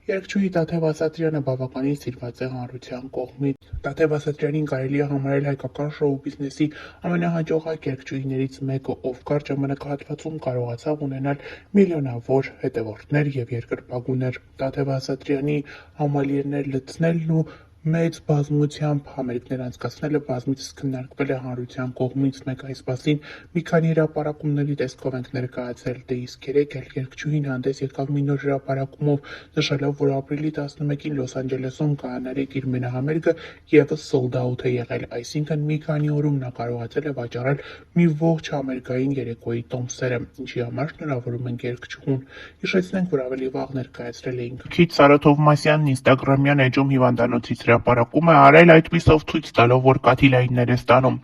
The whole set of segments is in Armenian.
Երգչուհի Տաթև Ասատրյանը բավականին սիրված է հանրության կողմից։ Տաթև Ասատրյանին կարելի է համարել հայկական շոու բիզնեսի ամենահաջողակ երգչուհիներից մեկը, ով կարճ ժամանակահատվածում կարողացավ ունենալ միլիոնավոր հետևորդներ և երկրպագուներ։ Տաթև Ասատրյանի համալիրներ լցնելն ու մեծ բազմությամբ համերգներ անցկացնելը բազմիցս քննարկվել է հանրության կողմից։ Մեկ այս մասին մի քանի հրապարակումների տեսքով ենք ներկայացրել, դե իսկ երեկ էլ երգչուհին հանդես եկավ մի նոր հրապարակումով, նշելով, որ ապրիլի 11-ին Լոս Անջելեսում կհանարեք իր մենահամերգը ևս sold out է եղել, այսինքն մի քանի օրում նա կարողացել է վաճառել մի ողջ համերգային երեկոյի տոմսերը, ինչի համար շնորհավորում ենք երգչուհուն։ Հիշեցնենք, որ ավելի վաղ ներկայացրել էինք քիչ Սարո Թովմասյանն ինստագրամյան էջում հիվանդանոցից հրապարակում է արել, այդպիսով ցույց տալով, որ կաթիլայիններ է ստանում։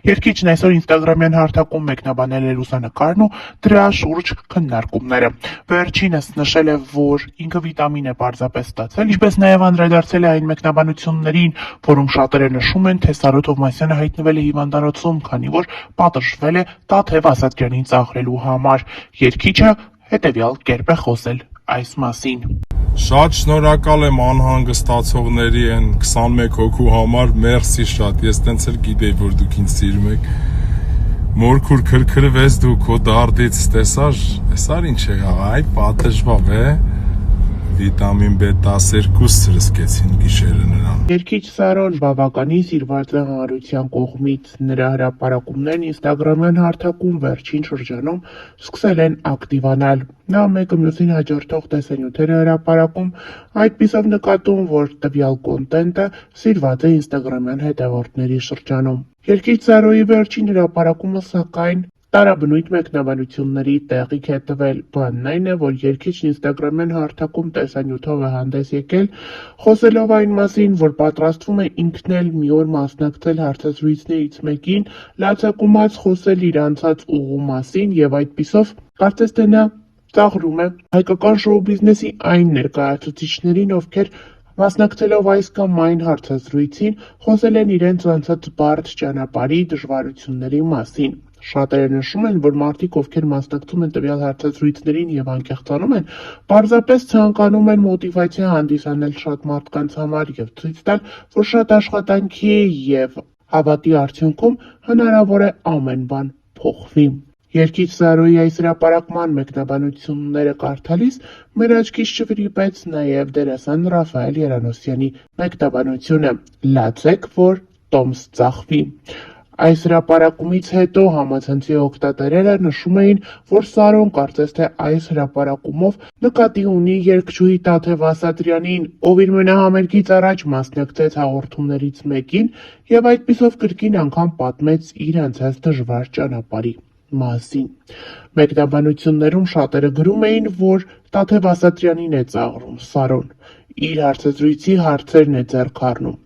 Երգիչն այսօր ինստագրամյան հարթակում մեկնաբանել է լուսանկարն ու դրա շուրջ քննարկումները։ Վերջինս նշել է, որ ինքը վիտամին է պարզապես ստացել, ինչպես նաև անդրադարձել է այն մեկնաբանություններին, որում շատերը նշում են, թե Սարո Թովմասյանը հայտնվել է հիվանդանոցում, քանի որ պատժվել է Տաթև Ասատրյանին ծաղրելու համար։ Երգիչը հետևյալ կերպ է խոսել այս մասին. Շատ շնորհակալ եմ անհանգստացողների այն 21 հոգու համար, մերսի շատ, ես տենց էլ գիտեի, որ դուք ինձ սիրում եք, մորքուր քրքրվես դու քո դարդից, տեսար ինչ եղավ, այ պատժվավ է, վիտամին B12 սրսկեցին գիշերը նրան։ Երգիչ Սարոն բավականին սիրված է հանրության կողմից, նրա հրապարակումներն ինստագրամյան հարթակում վերջին շրջանում սկսել են ակտիվանալ։ Նա մեկը մյուսին հաջորդող տեսանյութեր է հրապարակում, այդպիսով նկատում, որ տվյալ կոնտենտը սիրված է ինստագրամյան հետևորդների շրջանում։ Երգիչ Սարոյի վերջին հրապարակումը, սակայն, տարաբնույթ մեկնաբանությունների տեղիք է տվել։ Բանն այն է, որ երգիչն ինստագրամյան հարթակում տեսանյութով է հանդես եկել, խոսելով այն մասին, որ պատրաստվում է ինքն էլ մի օր մասնակցել հարցազրույցներից մեկին, լացակումած խոսել իր անցած ուղու մասին և այդպիսով կարծես թե նա ծաղրում է հայկական շոու բիզնեսի այն ներկայացուցիչներին, ովքեր մասնակցելով այս կամ այն հարցազրույցին խոսել են իրենց անցած բարդ ճանապարհի դժվարությունների մասին։ Շատերը նշում են, որ մարդիկ, ովքեր մասնակցում են տվյալ հարցազրույցներին և անկեղծանում են, պարզապես ցանկանում են մոտիվացիա հանդիսանել շատ մարդկանց համար և ցույց տալ, որ շատ աշխատանքի և հավատի արդյունքում հնարավոր է ամեն բան փոխվի։ Երգիչ Սարոյի այս հրապարակման մեկնաբանությունները կարդալիս մեր աչքից չվրիպեց նաև դերասան Ռաֆայել Երանոսյանի մեկնաբանությունը՝ լացեք, որ տոմս ծախվի։ Այս հրապարակումից հետո համացանցի օգտատերերը նշում էին, որ Սարոն կարծես թե այս հրապարակումով նկատի ունի երգչուհի Տաթև Ասատրյանին, ով իր մենահամերգից առաջ մասնակցեց հաղորդումներից մեկին և այդպիսով կրկին անգամ պատմեց իր անցած դժվար ճանապարհի մասին։ Մեկնաբանություններում շատերը գրում էին, որ Տաթև Ասատրյանին է ծաղրում Սարոն, իր հարցազրույցի հարցերն է ձեռք առնում։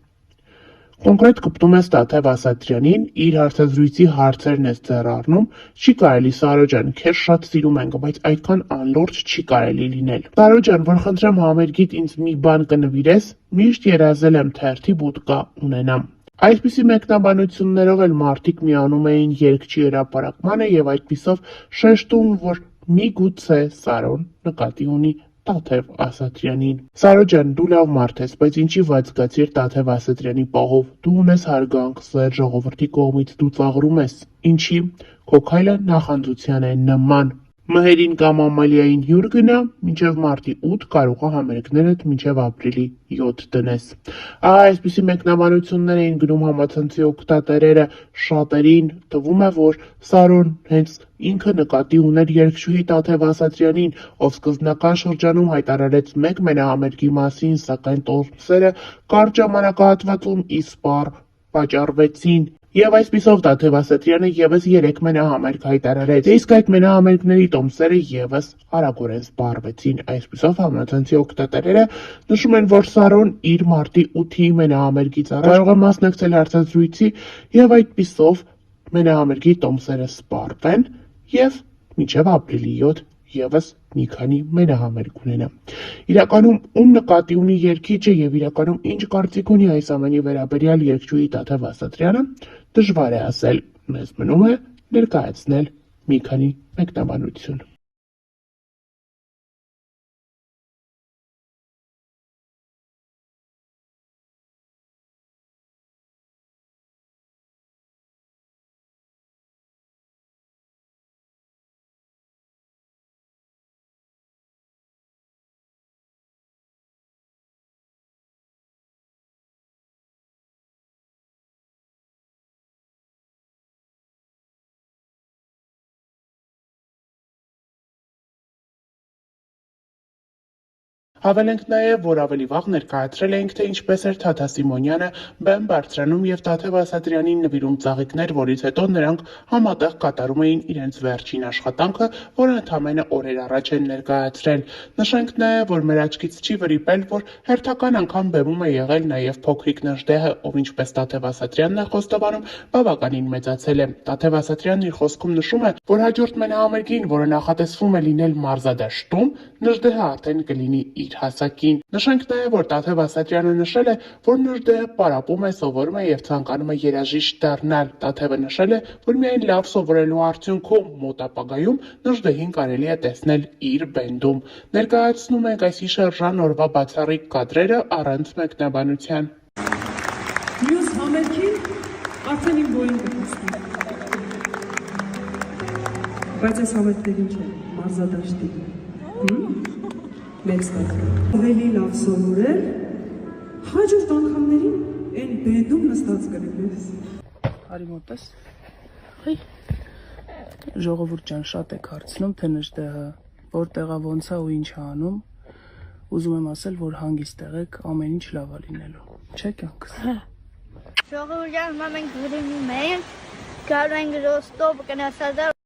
Կոնկրետ կպտում ես Տաթև Ասատրյանին, իր հարցազրույցի հարցերն ես ձեռք առնում, չի կարելի Սարո ջան, քեզ շատ սիրում ենք, բայց այդքան անլուրջ չի կարելի լինել։ Սարո ջան, որ խնդրեմ համերգիդ ինձ մի բան կնվիրես, միշտ երազել եմ թերթի բուտկա ունենամ։ Այսպիսի մեկնաբանություններով էլ մարդիկ միանում էին երգչի հրապարակմանը և այդպիսով շեշտում, որ միգուցե Սարոն նկատի ունի Տաթև Ասատրյանին։ Սարո ջան, դու լավ մարդ ես, բայց ինչի վատ զգացիր Տաթև Ասատրյանի պահով, դու ունես հարգանք, սեր, ժողովրդի կողմից դու ծաղրում ես, ինչի, քո քայլը նախանձության է նման։ Մհերին կամ ամալիային հյուր գնա, մինչև մարտի 8 կարող է համերգներդ մինչև ապրիլի 7 դնես։ Այսպիսի մեկնաբանություններ էին գրում համացանցի օգտատերերը, շատերին թվում է, որ Սարոն հենց ինքը նկատի ուներ երգչուհի Տաթև Ասատրյանին, ով սկզբնական շրջանում հայտարարեց մեկ մենահամերգի մասին, սակայն տոմսերը կարճ ժամանակահատվածում իսպառ վաճառվեցին։ Եվ այսպիսով Տաթև Ասատրյանը ևս 3 մենահամերգ հայտարարեց, իսկ այդ մենահամերգների տոմսերը ևս արագորեն սպառվեցին։ Այսպիսով համացանցի օգտատերերը նշում են, որ Սարոն իր մարտի 8-ի մենահամերգից առաջ կարող է մասնակցել հարցազրույցի և այդպիսով մենահամերգի տոմսերը սպառվեն և մինչև ապրիլի 7 ևս մի քանի մենահամերգ ունենա։ Իրականում ում նկատի ունի երգիչը և իրականում ինչ կարծիք ունի այս ամենի վերաբերյալ երգչուհի Տաթև Ասատրյանը, դժվար է ասել, մեզ մնում է ներկայացնել մի քանի մեկնաբանություն։ Հավելենք նաև, որ ավելի վաղ ներկայացրել էինք, թե ինչպես էր Թաթա Սիմոնյանը բեմ բարձրանում եւ Տաթև Ասատրյանին նվիրում ծաղիկներ, որից հետո նրանք համատեղ կատարում էին իրենց վերջին աշխատանքը, որը ընդամենը օրեր առաջ են ներկայացրել։ Նշենք նաև, որ մեր աչքից չի վրիպել, որ հերթական անգամ բեմում է եղել նաև փոքրիկ Նժդեհը, ով ինչպես Տաթև Ասատրյանն է խոստովանում, բավականին մեծացել է։ Տաթև Ասատրյանն իր խոսքում նշում է, որ հաջորդ մենահամերգին, որը նախատեսվում է լինել մարզադաշտում, Նժդեհը արդեն կլինի իր հասակին։ Նշենք նաև, որ Տաթև Ասատրյանը նշել է, որ Նժդեհը պարապում է, սովորում է եւ ցանկանում է երաժիշտ դառնալ։ Տաթևը նշել է, որ միայն լավ սովորելու արդյունքում մոտ ապագայում Նժդեհին կարելի է տեսնել իր բենդում։ Ներկայացնում ենք այս հիշարժան օրվա բացառիկ կադրերը առանց մեկնաբանության։ Մյուս համերգին արդեն իմ բոյին կտեսնի։ Բայց այս համերգներին չէ, մարզադաշտի։ Մեծ տակ։ Ավելի լավ սովորել, հաջորդ անգամներին այն բենդում նստած կլինես։ Արի մոտես։ Հի։ Ժողովուրդ ջան, շատ եք հարցնում, թե Նժդեհը որտեղա ոնց է ու ինչ է անում։ Ուզում եմ ասել, որ հանգիստ եղեք, ամեն ինչ լավ է լինելու։ Չէ՞ կյանքս։ Ժողովուրդ ջան, մենք գրում ենք, գալու ենք Ռոստով, կնասադար